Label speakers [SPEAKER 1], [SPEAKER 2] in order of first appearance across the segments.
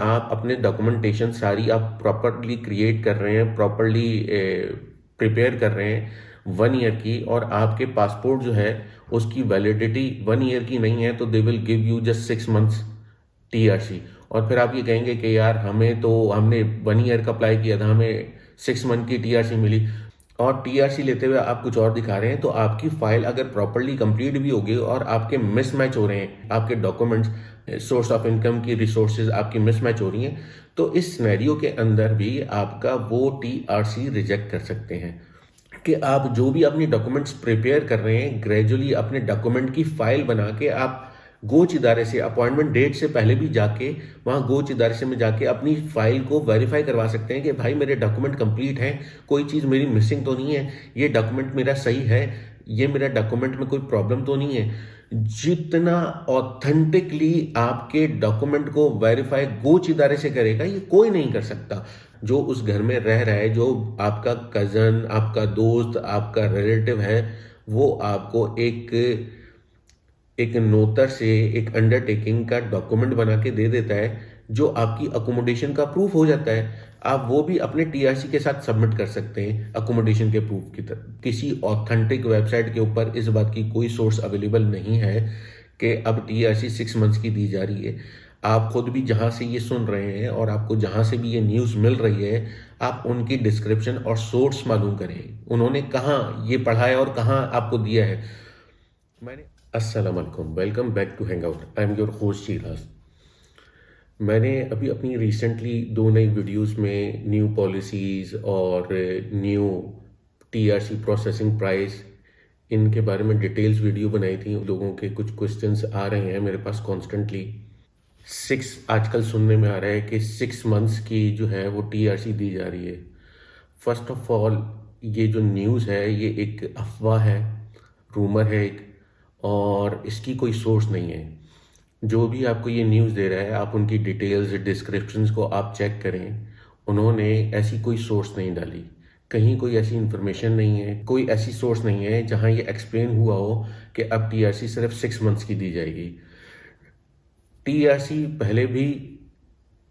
[SPEAKER 1] आप अपने डॉक्यूमेंटेशन सारी आप प्रॉपरली क्रिएट कर रहे हैं, प्रॉपरली प्रिपेयर कर रहे हैं 1 ईयर की, और आपके पासपोर्ट जो है उसकी वैलिडिटी 1 ईयर की नहीं है, तो they will give you just 6 months TRC. और फिर आप ये कहेंगे कि यार हमें तो हमने 1 ईयर का अप्लाई किया था, हमें 6 मंथ की टीआरसी मिली, और टीआरसी लेते हुए आप कुछ और दिखा रहे हैं, तो आपकी फाइल अगर प्रॉपरली कंप्लीट भी होगी और आपके मिसमैच हो रहे हैं, आपके डॉक्यूमेंट्स, सोर्स ऑफ इनकम की रिसोर्सेज आपकी मिसमैच हो रही हैं, तो इस सिनेरियो के अंदर भी आपका वो टीआरसी रिजेक्ट कर सकते हैं। कि आप जो भी अपनी डॉक्यूमेंट्स प्रिपेयर कर रहे हैं, ग्रेजुअली अपने डॉक्यूमेंट की फाइल बना के आप गोच इदारे से अपॉइंटमेंट डेट से पहले भी जाके वहाँ गोच इदारे से में जाके अपनी फाइल को वेरीफाई करवा सकते हैं कि भाई मेरे डॉक्यूमेंट कंप्लीट हैं, कोई चीज़ मेरी मिसिंग तो नहीं है, ये डॉक्यूमेंट मेरा सही है, ये मेरा डॉक्यूमेंट में कोई प्रॉब्लम तो नहीं है। जितना ऑथेंटिकली आपके डॉक्यूमेंट को वेरीफाई गोच इदारे से करेगा, ये कोई नहीं कर सकता। जो उस घर में रह रहा है, जो आपका कज़न, आपका दोस्त, आपका रिलेटिव है, वो आपको एक एक नोटर से एक अंडरटेकिंग का डॉक्यूमेंट बना के दे देता है, जो आपकी अकोमोडेशन का प्रूफ हो जाता है। आप वो भी अपने टीआरसी के साथ सबमिट कर सकते हैं अकोमोडेशन के प्रूफ की तरह। किसी ऑथेंटिक वेबसाइट के ऊपर इस बात की कोई सोर्स अवेलेबल नहीं है कि अब टीआरसी 6 मंथ्स की दी जा रही है। आप खुद भी जहां से ये सुन रहे हैं और आपको जहां से भी ये न्यूज़ मिल रही है, आप उनकी डिस्क्रिप्शन और सोर्स मालूम करें, उन्होंने कहाँ ये पढ़ा है और कहाँ आपको दिया है। मैंने अस्सलाम वालेकुम, welcome back to hang out, I am your host Shiraz. मैंने अभी अपनी रिसेंटली 2 नई वीडियोस में न्यू पॉलिसीज़ और न्यू टीआरसी प्रोसेसिंग प्राइस, इनके बारे में डिटेल्स वीडियो बनाई थी। लोगों के कुछ क्वेश्चंस आ रहे हैं मेरे पास कॉन्स्टेंटली। आजकल सुनने में आ रहा है कि 6 मंथ्स की जो है वो टीआरसी दी जा रही है। फर्स्ट ऑफ ऑल, ये जो न्यूज़ है ये एक अफवाह है, रूमर है एक, और इसकी कोई सोर्स नहीं है। जो भी आपको ये न्यूज़ दे रहा है, आप उनकी डिटेल्स डिस्क्रिप्शंस को आप चेक करें, उन्होंने ऐसी कोई सोर्स नहीं डाली, कहीं कोई ऐसी इंफॉर्मेशन नहीं है, कोई ऐसी सोर्स नहीं है जहां ये एक्सप्लेन हुआ हो कि अब टीआरसी सिर्फ 6 मंथ्स की दी जाएगी। टीआरसी पहले भी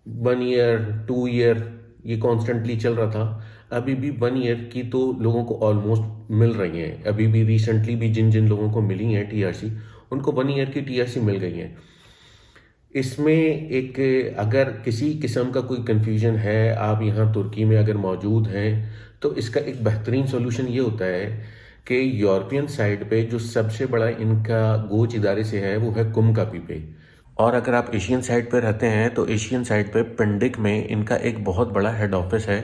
[SPEAKER 1] 1 ईयर 2 ईयर ये कॉन्स्टेंटली चल रहा था, अभी भी 1 ईयर की तो लोगों को ऑलमोस्ट मिल रही हैं। अभी भी रिसेंटली भी जिन जिन लोगों को मिली हैं टीआरसी, उनको 1 ईयर की टीआरसी मिल गई हैं। इसमें एक, अगर किसी किस्म का कोई कन्फ्यूजन है, आप यहाँ तुर्की में अगर मौजूद हैं, तो इसका एक बेहतरीन सोल्यूशन ये होता है कि यूरोपियन साइड पे जो सबसे बड़ा इनका गोच इदारे से है वो है कुमकापी पे। और अगर आप एशियन साइड पे रहते हैं तो एशियन साइड पे पिंडिक में इनका एक बहुत बड़ा हेड ऑफिस है।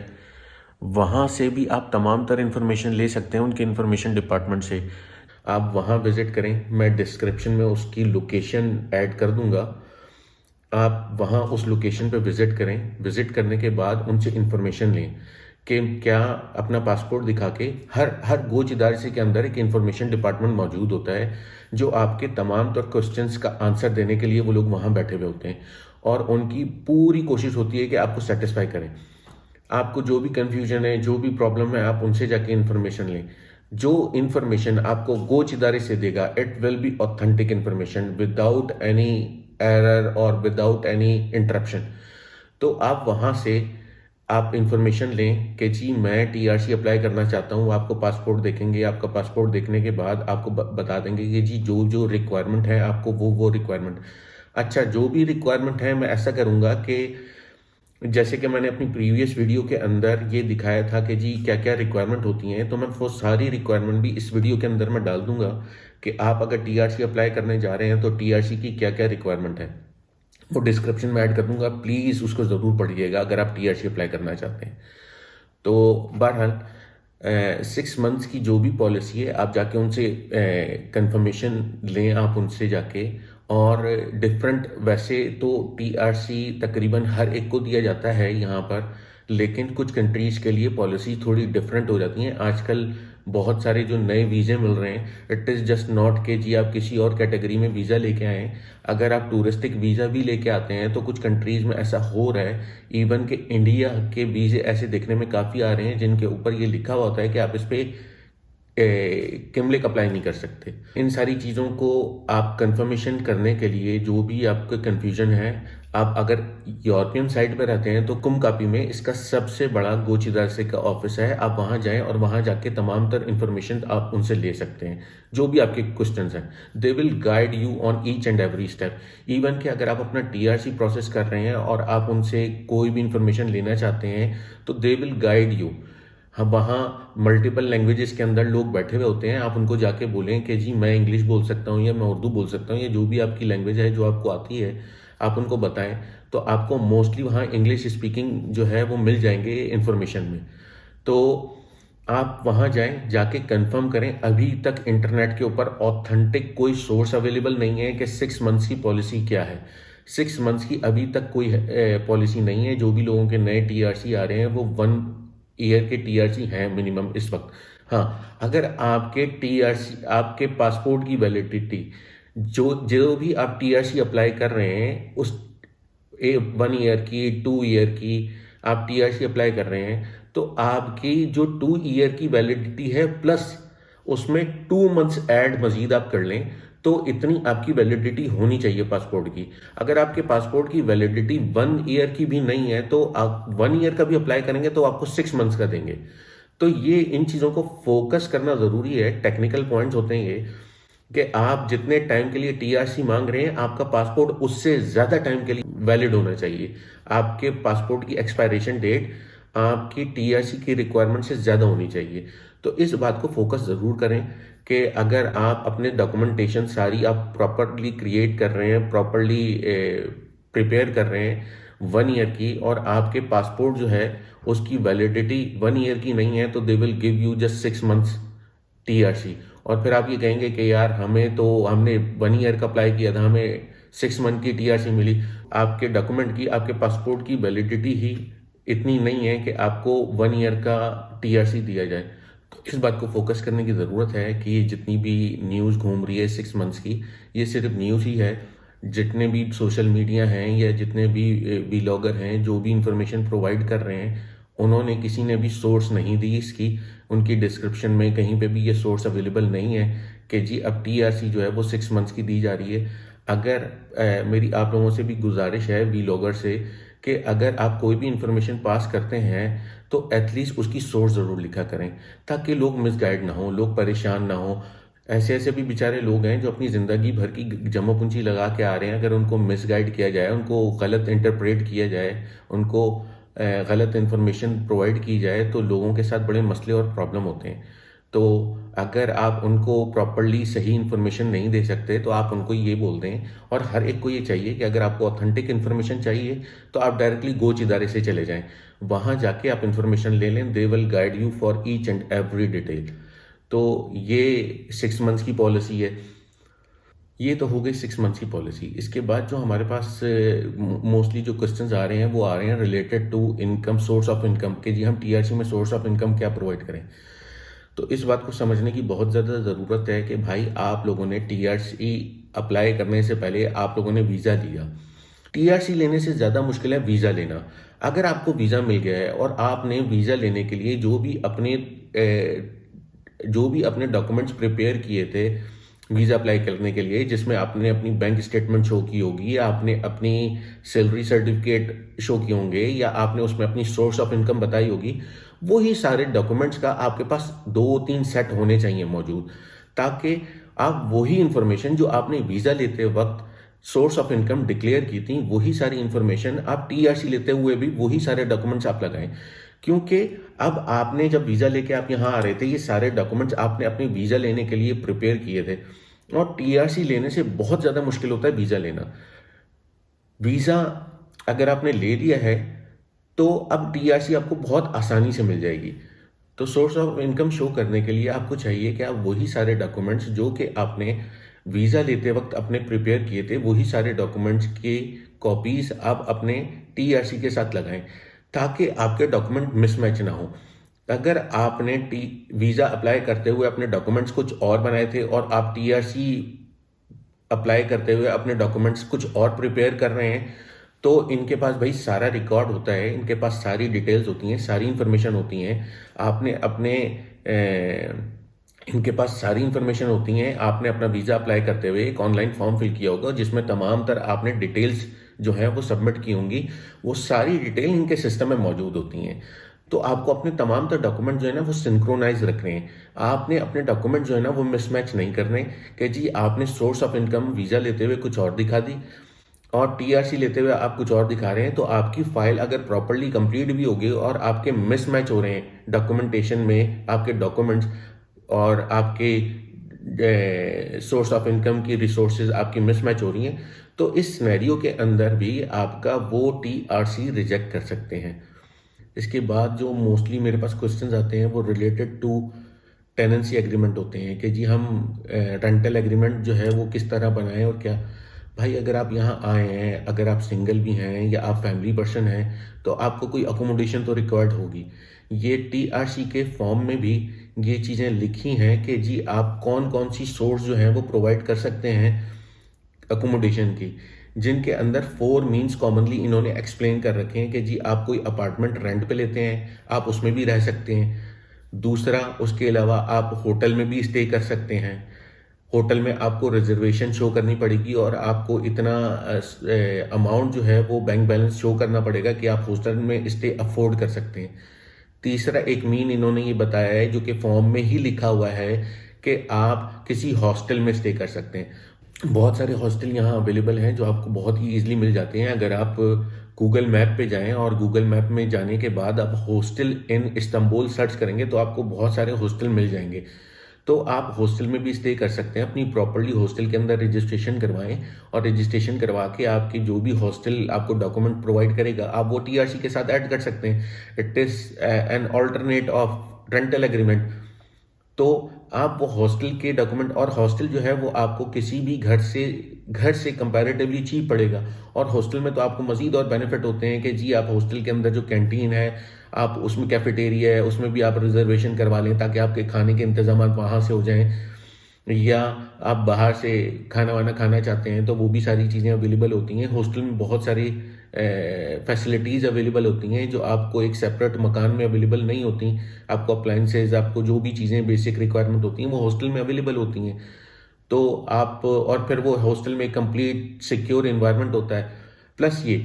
[SPEAKER 1] वहाँ से भी आप तमाम तर इन्फॉर्मेशन ले सकते हैं, उनके इन्फॉर्मेशन डिपार्टमेंट से। आप वहाँ विज़िट करें, मैं डिस्क्रिप्शन में उसकी लोकेशन ऐड कर दूंगा। आप वहाँ उस लोकेशन पे विज़िट करें, विज़िट करने के बाद उनसे इन्फॉर्मेशन लें कि क्या अपना पासपोर्ट दिखा के, हर हर गोच इदारे के अंदर एक इन्फॉर्मेशन डिपार्टमेंट मौजूद होता है, जो आपके तमाम तर क्वेश्चंस का आंसर देने के लिए वो लोग वहाँ बैठे हुए होते हैं, और उनकी पूरी कोशिश होती है कि आपको सेटिस्फाई करें। आपको जो भी कन्फ्यूजन है, जो भी प्रॉब्लम है, आप उनसे जाके इन्फॉर्मेशन लें। जो इन्फॉर्मेशन आपको गोच इदारे से देगा, it will be authentic information without any error और विदाउट एनी इंटरप्शन। तो आप वहाँ से आप इंफॉर्मेशन लें कि जी मैं टीआरसी अप्लाई करना चाहता हूँ। आपको पासपोर्ट देखेंगे, आपका पासपोर्ट देखने के बाद आपको बता देंगे कि जी जो जो रिक्वायरमेंट है आपको वो रिक्वायरमेंट। अच्छा, जो भी रिक्वायरमेंट है मैं ऐसा करूँगा कि जैसे कि मैंने अपनी प्रीवियस वीडियो के अंदर ये दिखाया था कि जी क्या क्या रिक्वायरमेंट होती हैं, तो मैं वो सारी रिक्वायरमेंट भी इस वीडियो के अंदर मैं डाल दूंगा कि आप अगर टीआरसी अप्लाई करने जा रहे हैं तो टीआरसी की क्या क्या रिक्वायरमेंट है, वो डिस्क्रिप्शन में ऐड कर दूंगा। प्लीज़ उसको ज़रूर पढ़िएगा अगर आप टीआरसी अप्लाई करना चाहते हैं। तो बहरहाल 6 मंथ्स की जो भी पॉलिसी है, आप जाके उनसे कंफर्मेशन लें, आप उनसे जाके। और डिफरेंट, वैसे तो टीआरसी तकरीबन हर एक को दिया जाता है यहाँ पर, लेकिन कुछ कंट्रीज़ के लिए पॉलिसी थोड़ी डिफरेंट हो जाती हैं। आजकल बहुत सारे जो नए वीज़े मिल रहे हैं, इट इज़ जस्ट नॉट के जी आप किसी और कैटेगरी में वीज़ा लेके आएँ। अगर आप टूरिस्टिक वीज़ा भी लेके आते हैं तो कुछ कंट्रीज़ में ऐसा हो रहा है, इवन कि इंडिया के वीज़े ऐसे देखने में काफ़ी आ रहे हैं जिनके ऊपर ये लिखा हुआ होता है कि आप इस पर किमलेक अप्लाई नहीं कर सकते। इन सारी चीज़ों को आप कंफर्मेशन करने के लिए जो भी आपका कन्फ्यूजन है, आप अगर यूरोपियन साइड पे रहते हैं तो कुमकापी में इसका सबसे बड़ा गोचीदार का ऑफिस है। आप वहाँ जाएं और वहाँ जाके तमाम तर इन्फॉर्मेशन आप उनसे ले सकते हैं। जो भी आपके क्वेश्चंस हैं, they will guide you on each and every step. Even कि अगर आप अपना टीआरसी प्रोसेस कर रहे हैं और आप उनसे कोई भी इंफॉर्मेशन लेना चाहते हैं तो दे विल गाइड यू। हाँ, वहाँ मल्टीपल लैंग्वेजेस के अंदर लोग बैठे हुए होते हैं। आप उनको जाके बोलें कि जी मैं इंग्लिश बोल सकता हूँ या मैं उर्दू बोल सकता हूँ, या जो भी आपकी लैंग्वेज है जो आपको आती है आप उनको बताएं, तो आपको मोस्टली वहाँ इंग्लिश स्पीकिंग जो है वो मिल जाएंगे इन्फॉर्मेशन में। तो आप वहाँ जाएं, जाके कंफर्म करें। अभी तक इंटरनेट के ऊपर ऑथेंटिक कोई सोर्स अवेलेबल नहीं है कि 6 मंथ्स की पॉलिसी क्या है। 6 मंथ्स की अभी तक कोई पॉलिसी नहीं है। जो भी लोगों के नए टीआरसी आ रहे हैं वो 1 ईयर के टीआरसी हैं मिनिमम इस वक्त। हाँ, अगर आपके टीआरसी, आपके पासपोर्ट की वैलिडिटी, जो जो भी आप टीआरसी अप्लाई कर रहे हैं उस 1 ईयर की, 2 ईयर की आप टीआरसी अप्लाई कर रहे हैं, तो आपकी जो 2 ईयर की वैलिडिटी है प्लस उसमें 2 मंथ्स ऐड मजीद आप कर लें, तो इतनी आपकी वैलिडिटी होनी चाहिए पासपोर्ट की। अगर आपके पासपोर्ट की वैलिडिटी 1 ईयर की भी नहीं है तो आप 1 ईयर का भी अप्लाई करेंगे तो आपको 6 मंथ्स का देंगे। तो ये इन चीज़ों को फोकस करना ज़रूरी है। टेक्निकल पॉइंट्स होते हैं ये कि आप जितने टाइम के लिए टीआरसी मांग रहे हैं आपका पासपोर्ट उससे ज़्यादा टाइम के लिए वैलिड होना चाहिए। आपके पासपोर्ट की एक्सपायरेशन डेट आपकी टीआरसी की रिक्वायरमेंट से ज़्यादा होनी चाहिए। तो इस बात को फोकस ज़रूर करें कि अगर आप अपने डॉक्यूमेंटेशन सारी आप प्रॉपरली क्रिएट कर रहे हैं, प्रॉपरली प्रिपेयर कर रहे हैं 1 ईयर की, और आपके पासपोर्ट जो है उसकी वैलिडिटी 1 ईयर की नहीं है, तो they will give you just 6 months TRC. और फिर आप ये कहेंगे कि यार हमने 1 ईयर का अप्लाई किया था, हमें 6 मंथ की टीआरसी मिली। आपके डॉक्यूमेंट की, आपके पासपोर्ट की वैलिडिटी ही इतनी नहीं है कि आपको 1 ईयर का टीआरसी दिया जाए। तो इस बात को फोकस करने की ज़रूरत है कि जितनी भी न्यूज़ घूम रही है 6 मंथ्स की, ये सिर्फ न्यूज़ ही है। जितने भी सोशल मीडिया हैं या जितने भी व्लॉगर हैं जो भी इंफॉर्मेशन प्रोवाइड कर रहे हैं, उन्होंने किसी ने भी सोर्स नहीं दी इसकी। उनकी डिस्क्रिप्शन में कहीं पे भी ये सोर्स अवेलेबल नहीं है कि जी अब टीआरसी जो है वो 6 मंथ्स की दी जा रही है। अगर मेरी आप लोगों से भी गुजारिश है व्लॉगर से कि अगर आप कोई भी इंफॉर्मेशन पास करते हैं तो एटलीस्ट उसकी सोर्स ज़रूर लिखा करें, ताकि लोग मिसगाइड ना हो, लोग परेशान ना हो। ऐसे ऐसे भी बेचारे लोग हैं जो अपनी ज़िंदगी भर की जमा पूंजी लगा के आ रहे हैं। अगर उनको मिसगाइड किया जाए, उनको गलत इंटरप्रेट किया जाए, उनको गलत इन्फॉर्मेशन प्रोवाइड की जाए, तो लोगों के साथ बड़े मसले और प्रॉब्लम होते हैं। तो अगर आप उनको प्रॉपरली सही इन्फॉर्मेशन नहीं दे सकते तो आप उनको ये बोल दें। और हर एक को ये चाहिए कि अगर आपको ऑथेंटिक इन्फॉर्मेशन चाहिए तो आप डायरेक्टली गोच इदारे से चले जाएं, वहाँ जाके आप इन्फॉर्मेशन ले लें। They will guide you for each and every detail. तो ये 6 मंथ्स की पॉलिसी है। ये तो हो गई 6 मंथ्स की पॉलिसी। इसके बाद जो हमारे पास मोस्टली जो क्वेश्चंस आ रहे हैं वो आ रहे हैं related to income, source of income, के जी हम टीआरसी में सोर्स ऑफ इनकम क्या प्रोवाइड करें। तो इस बात को समझने की बहुत ज़्यादा ज़रूरत है कि भाई आप लोगों ने टीआरसी अप्लाई करने से पहले आप लोगों ने वीज़ा लिया। टीआरसी लेने से ज़्यादा मुश्किल है वीज़ा लेना। अगर आपको वीज़ा मिल गया है और आपने वीज़ा लेने के लिए जो भी अपने डॉक्यूमेंट्स प्रिपेयर किए थे वीज़ा अप्लाई करने के लिए, जिसमें आपने अपनी बैंक स्टेटमेंट शो की होगी, या आपने अपनी सैलरी सर्टिफिकेट शो किए होंगे, या आपने उसमें अपनी सोर्स ऑफ इनकम बताई होगी, वही सारे डॉक्यूमेंट्स का आपके पास 2-3 सेट होने चाहिए मौजूद, ताकि आप वही इंफॉर्मेशन जो आपने वीज़ा लेते वक्त सोर्स ऑफ इनकम डिक्लेयर की थी, वही सारी इंफॉर्मेशन आप टीआरसी लेते हुए भी वही सारे डॉक्यूमेंट्स आप लगाएं। क्योंकि अब आपने जब वीज़ा लेके आप यहाँ आ रहे थे, ये सारे डॉक्यूमेंट्स आपने अपने वीज़ा लेने के लिए प्रिपेयर किए थे। और टीआरसी लेने से बहुत ज़्यादा मुश्किल होता है वीज़ा लेना। वीज़ा अगर आपने ले लिया है तो अब टीआरसी आपको बहुत आसानी से मिल जाएगी। तो सोर्स ऑफ इनकम शो करने के लिए आपको चाहिए कि आप वही सारे डॉक्यूमेंट्स जो कि आपने वीज़ा लेते वक्त अपने प्रिपेयर किए थे, वही सारे डॉक्यूमेंट्स की कॉपीज आप अपने टीआरसी के साथ लगाएं, ताकि आपके डॉक्यूमेंट मिसमैच ना हो। अगर आपने वीज़ा अप्लाई करते हुए अपने डॉक्यूमेंट्स कुछ और बनाए थे और आप टीआरसी अप्लाई करते हुए अपने डॉक्यूमेंट्स कुछ और प्रिपेयर कर रहे हैं, तो इनके पास भाई सारा रिकॉर्ड होता है, इनके पास सारी डिटेल्स होती हैं, सारी इंफॉर्मेशन होती हैं। आपने अपने इनके पास सारी इन्फॉर्मेशन होती हैं। आपने अपना वीज़ा अप्लाई करते हुए एक ऑनलाइन फॉर्म फिल किया होगा जिसमें तमाम तरह आपने डिटेल्स जो है वो सबमिट की होंगी। वो सारी डिटेल इनके सिस्टम में मौजूद होती हैं। तो आपको अपने तमाम तरह डॉक्यूमेंट जो है ना वो सिंक्रोनाइज रखने हैं। आपने अपने डॉक्यूमेंट जो है ना वो मिसमैच नहीं करने कि जी आपने सोर्स ऑफ इनकम वीज़ा लेते हुए कुछ और दिखा दी और टीआरसी लेते हुए आप कुछ और दिखा रहे हैं। तो आपकी फाइल अगर प्रॉपरली कंप्लीट भी होगी और आपके मिसमैच हो रहे हैं डॉक्यूमेंटेशन में, आपके डॉक्यूमेंट्स और आपके सोर्स ऑफ इनकम की रिसोर्सेज आपकी मिसमैच हो रही हैं, तो इस सिनेरियो के अंदर भी आपका वो टीआरसी रिजेक्ट कर सकते हैं। इसके बाद जो मोस्टली मेरे पास क्वेश्चंस आते हैं वो रिलेटेड टू टेनेंसी एग्रीमेंट होते हैं कि जी हम रेंटल एग्रीमेंट जो है वो किस तरह बनाएं और क्या। भाई अगर आप यहाँ आए हैं, अगर आप सिंगल भी हैं या आप फैमिली पर्सन हैं, तो आपको कोई अकोमोडेशन तो रिक्वायर्ड होगी। ये टीआरसी के फॉर्म में भी ये चीज़ें लिखी हैं कि जी आप कौन कौन सी सोर्स जो है वो प्रोवाइड कर सकते हैं अकोमोडेशन की, जिनके अंदर फोर मीन्स कॉमनली इन्होंने एक्सप्लेन कर रखे हैं कि जी आप कोई अपार्टमेंट रेंट पे लेते हैं, आप उसमें भी रह सकते हैं। दूसरा, उसके अलावा आप होटल में भी स्टे कर सकते हैं। होटल में आपको रिजर्वेशन शो करनी पड़ेगी और आपको इतना अमाउंट जो है वो बैंक बैलेंस शो करना पड़ेगा कि आप हॉस्टल में स्टे अफोर्ड कर सकते हैं। तीसरा एक मीन इन्होंने ये बताया है जो कि फॉर्म में ही लिखा हुआ है कि आप किसी हॉस्टल में स्टे कर सकते हैं। बहुत सारे हॉस्टल यहाँ अवेलेबल हैं जो आपको बहुत ही ईजिली मिल जाते हैं। अगर आप गूगल मैप पे जाएं और गूगल मैप में जाने के बाद आप हॉस्टल इन इस्तांबुल सर्च करेंगे तो आपको बहुत सारे हॉस्टल मिल जाएंगे। तो आप हॉस्टल में भी स्टे कर सकते हैं। अपनी प्रॉपर्ली हॉस्टल के अंदर रजिस्ट्रेशन करवाएं और रजिस्ट्रेशन करवा के आपकी जो भी हॉस्टल आपको डॉक्यूमेंट प्रोवाइड करेगा आप वो टीआरसी के साथ ऐड कर सकते हैं। It is an alternate of rental agreement. तो आप वो हॉस्टल के डॉक्यूमेंट, और हॉस्टल जो है वो आपको किसी भी घर से कंपैरेटिवली चीप पड़ेगा। और हॉस्टल में तो आपको मजीद और बेनिफिट होते हैं कि जी आप हॉस्टल के अंदर जो कैंटीन है, आप उसमें कैफेटेरिया है, उसमें भी आप रिजर्वेशन करवा लें ताकि आपके खाने के इंतजाम वहाँ से हो जाएं। या आप बाहर से खाना वाना खाना चाहते हैं तो वो भी सारी चीज़ें अवेलेबल होती हैं। हॉस्टल में बहुत सारी फैसिलिटीज़ अवेलेबल होती हैं जो आपको एक सेपरेट मकान में अवेलेबल नहीं होती। आपको अप्लाइंसेज, आपको जो भी चीज़ें बेसिक रिक्वायरमेंट होती हैं वो हॉस्टल में अवेलेबल होती हैं। तो आप, और फिर वो हॉस्टल में कंप्लीट सिक्योर इन्वायरमेंट होता है। प्लस ये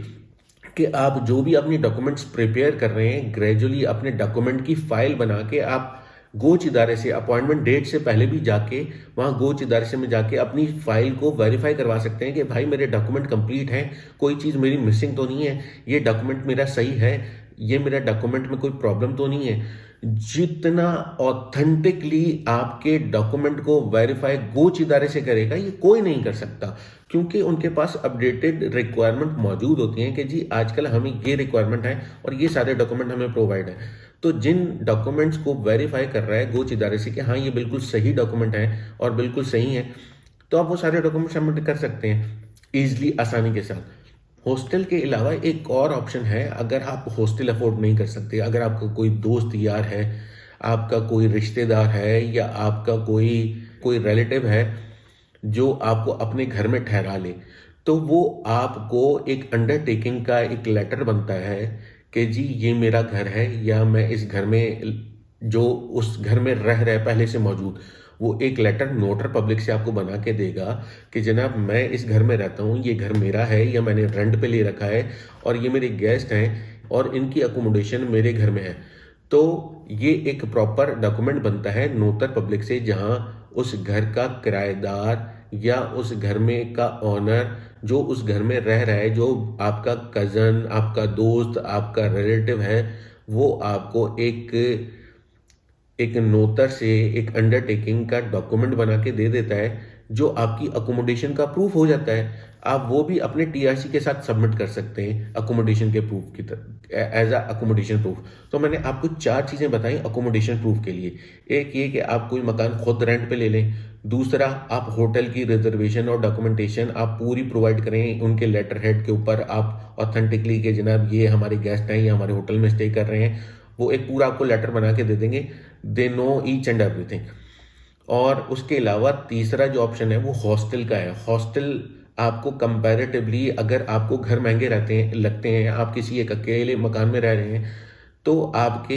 [SPEAKER 1] कि आप जो भी अपनी डॉक्यूमेंट्स प्रिपेयर कर रहे हैं, ग्रेजुअली अपने डॉक्यूमेंट की फाइल बना के आप गोच इदारे से अपॉइंटमेंट डेट से पहले भी जाके वहाँ गोच इदारे से में जाके अपनी फाइल को वेरीफाई करवा सकते हैं कि भाई मेरे डॉक्यूमेंट कंप्लीट हैं, कोई चीज़ मेरी मिसिंग तो नहीं है, ये डॉक्यूमेंट मेरा सही है, ये मेरा डॉक्यूमेंट में कोई प्रॉब्लम तो नहीं है। जितना ऑथेंटिकली आपके डॉक्यूमेंट को वेरीफाई गोच इदारे से करेगा ये कोई नहीं कर सकता, क्योंकि उनके पास अपडेटेड रिक्वायरमेंट मौजूद होती हैं कि जी आजकल हमें ये रिक्वायरमेंट है और ये सारे डॉक्यूमेंट हमें प्रोवाइड है। तो जिन डॉक्यूमेंट्स को वेरीफाई कर रहा है गोच इदारे से कि हाँ ये बिल्कुल सही डॉक्यूमेंट है और बिल्कुल सही है, तो आप वो सारे डॉक्यूमेंट सबमिट कर सकते हैं ईजिली, आसानी के साथ। हॉस्टल के अलावा एक और ऑप्शन है। अगर आप हॉस्टल अफोर्ड नहीं कर सकते, अगर आपका कोई दोस्त यार है, आपका कोई रिश्तेदार है या आपका कोई कोई रिलेटिव है जो आपको अपने घर में ठहरा ले, तो वो आपको एक अंडरटेकिंग का एक लेटर बनता है कि जी ये मेरा घर है या मैं इस घर में, जो उस घर में रह रहे पहले से मौजूद, वो एक लेटर नोटर पब्लिक से आपको बना के देगा कि जनाब मैं इस घर में रहता हूँ, ये घर मेरा है या मैंने रेंट पे ले रखा है और ये मेरे गेस्ट हैं और इनकी अकोमोडेशन मेरे घर में है। तो ये एक प्रॉपर डॉक्यूमेंट बनता है नोटर पब्लिक से, जहाँ उस घर का किराएदार या उस घर में का ओनर जो उस घर में रह रहा है, जो आपका कज़न, आपका दोस्त, आपका रिलेटिव है, वो आपको एक एक नोटर से एक अंडरटेकिंग का डॉक्यूमेंट बना के दे देता है जो आपकी अकोमोडेशन का प्रूफ हो जाता है। आप वो भी अपने टीआरसी के साथ सबमिट कर सकते हैं अकोमोडेशन के प्रूफ की तरह, एज अ अकोमोडेशन प्रूफ। तो मैंने आपको 4 चीज़ें बताई अकोमोडेशन प्रूफ के लिए। एक ये कि आप कोई मकान खुद रेंट पे ले लें। दूसरा, आप होटल की रिजर्वेशन और डॉक्यूमेंटेशन आप पूरी प्रोवाइड करें, उनके लेटर हेड के ऊपर आप ऑथेंटिकली कि जनाब ये हमारे गेस्ट हैं, ये हमारे होटल में स्टे कर रहे हैं, वो एक पूरा आपको लेटर बना के दे देंगे। They know each and everything. और उसके अलावा तीसरा जो ऑप्शन है वो हॉस्टल का है। हॉस्टल आपको कंपैरेटिवली, अगर आपको घर महंगे लगते हैं, आप किसी एक अकेले मकान में रह रहे हैं, तो आपके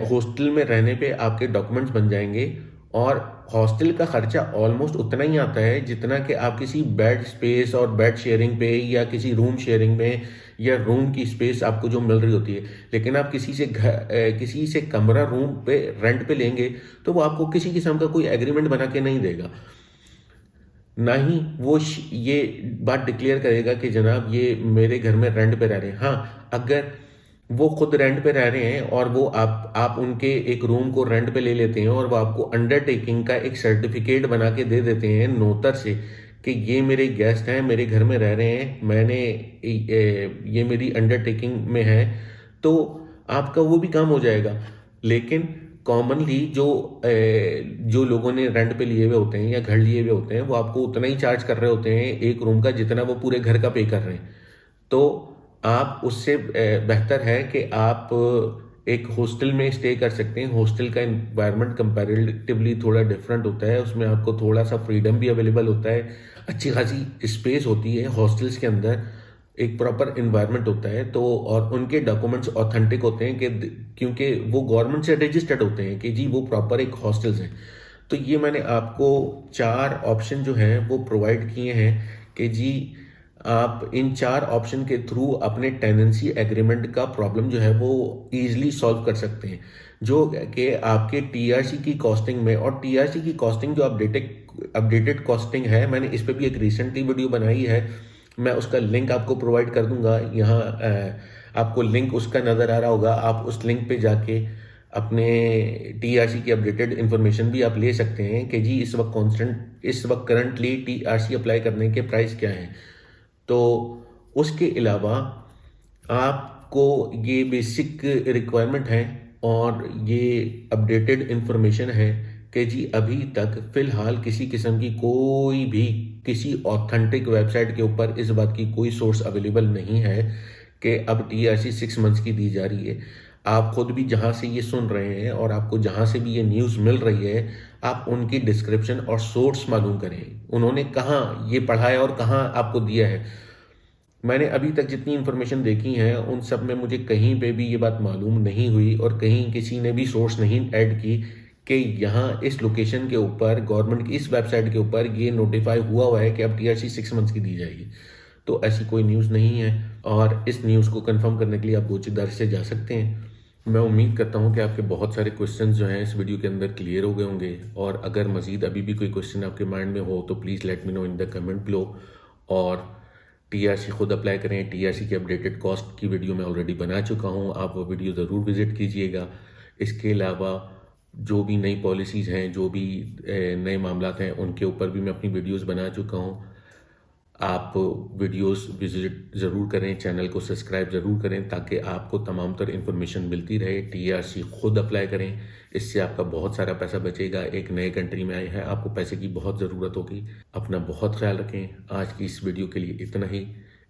[SPEAKER 1] हॉस्टल में रहने पे आपके डॉक्यूमेंट्स बन जाएंगे और हॉस्टल का खर्चा ऑलमोस्ट उतना ही आता है जितना कि आप किसी बेड स्पेस और बेड शेयरिंग पे या किसी रूम शेयरिंग में या रूम की स्पेस आपको जो मिल रही होती है। लेकिन आप किसी से कमरा रूम पे रेंट पे लेंगे तो वो आपको किसी किस्म का कोई एग्रीमेंट बना के नहीं देगा, ना ही वो ये बात डिक्लेयर करेगा कि जनाब ये मेरे घर में रेंट पे रह रहे हैं। हाँ, अगर वो खुद रेंट पे रह रहे हैं और वो आप उनके एक रूम को रेंट पे ले लेते हैं और वो आपको अंडरटेकिंग का एक सर्टिफिकेट बना के दे देते हैं नौतर से कि ये मेरे गेस्ट हैं, मेरे घर में रह रहे हैं, ये मेरी अंडरटेकिंग में है, तो आपका वो भी काम हो जाएगा। लेकिन कॉमनली जो लोगों ने रेंट पे लिए हुए होते हैं या घर लिए हुए होते हैं वो आपको उतना ही चार्ज कर रहे होते हैं एक रूम का जितना वो पूरे घर का पे कर रहे हैं। तो आप उससे बेहतर है कि आप एक हॉस्टल में स्टे कर सकते हैं। हॉस्टल का इन्वायरमेंट कंपैरेटिवली थोड़ा डिफरेंट होता है, उसमें आपको थोड़ा सा फ्रीडम भी अवेलेबल होता है, अच्छी खासी स्पेस होती है हॉस्टल्स के अंदर, एक प्रॉपर इन्वायरमेंट होता है। तो और उनके डॉक्यूमेंट्स ऑथेंटिक होते हैं कि क्योंकि वो गवर्नमेंट से रजिस्टर्ड होते हैं कि जी वो प्रॉपर एक हॉस्टल्स हैं। तो ये मैंने आपको 4 ऑप्शन जो हैं वो प्रोवाइड किए हैं कि जी आप इन 4 ऑप्शन के थ्रू अपने टेनेंसी एग्रीमेंट का प्रॉब्लम जो है वो इजीली सॉल्व कर सकते हैं, जो कि आपके टीआरसी की कॉस्टिंग में, और टीआरसी की कॉस्टिंग जो अपडेटेड कॉस्टिंग है, मैंने इस पे भी एक रिसेंटली वीडियो बनाई है, मैं उसका लिंक आपको प्रोवाइड कर दूंगा। यहाँ आपको लिंक उसका नज़र आ रहा होगा, आप उस लिंक पे जाके अपने टीआरसी की अपडेटेड इन्फॉर्मेशन भी आप ले सकते हैं कि जी इस वक्त करंटली टीआरसी अप्लाई करने के प्राइस क्या हैं। तो उसके अलावा आपको ये बेसिक रिक्वायरमेंट है और ये अपडेटेड इन्फॉर्मेशन है कि जी अभी तक फ़िलहाल किसी किस्म की कोई भी किसी ऑथेंटिक वेबसाइट के ऊपर इस बात की कोई सोर्स अवेलेबल नहीं है कि अब टीआरसी 6 मंथ्स की दी जा रही है। आप खुद भी जहाँ से ये सुन रहे हैं और आपको जहाँ से भी ये न्यूज़ मिल रही है, आप उनकी डिस्क्रिप्शन और सोर्स मालूम करें, उन्होंने कहाँ ये पढ़ा है और कहाँ आपको दिया है। मैंने अभी तक जितनी इन्फॉर्मेशन देखी है उन सब में मुझे कहीं पे भी ये बात मालूम नहीं हुई और कहीं किसी ने भी सोर्स नहीं ऐड की कि यहाँ इस लोकेशन के ऊपर गवर्नमेंट की इस वेबसाइट के ऊपर ये नोटिफाई हुआ है कि अब टीआरसी 6 मंथ्स की दी जाएगी। तो ऐसी कोई न्यूज़ नहीं है और इस न्यूज़ को कंफर्म करने के लिए आप गोचीदार से जा सकते हैं। मैं उम्मीद करता हूँ कि आपके बहुत सारे क्वेश्चंस जो हैं इस वीडियो के अंदर क्लियर हो गए होंगे, और अगर मज़ीद अभी भी कोई क्वेश्चन आपके माइंड में हो तो please let me know in the comment below. और टीआरसी खुद अप्लाई करें, टीआरसी की अपडेटेड कॉस्ट की वीडियो मैं ऑलरेडी बना चुका हूँ, आप वो वीडियो ज़रूर विज़िट कीजिएगा। इसके अलावा जो भी नई पॉलिसीज़ हैं, जो भी नए मामलात हैं, उनके ऊपर भी मैं अपनी वीडियोस बना चुका हूँ। आप वीडियोस विजिट ज़रूर करें, चैनल को सब्सक्राइब ज़रूर करें ताकि आपको तमाम तर इन्फॉर्मेशन मिलती रहे। टीआरसी खुद अप्लाई करें, इससे आपका बहुत सारा पैसा बचेगा। एक नए कंट्री में आए हैं, आपको पैसे की बहुत ज़रूरत होगी। अपना बहुत ख्याल रखें। आज की इस वीडियो के लिए इतना ही।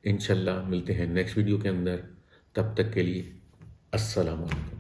[SPEAKER 1] इंशाल्लाह मिलते हैं नेक्स्ट वीडियो के अंदर। तब तक के लिए अस्सलाम वालेकुम।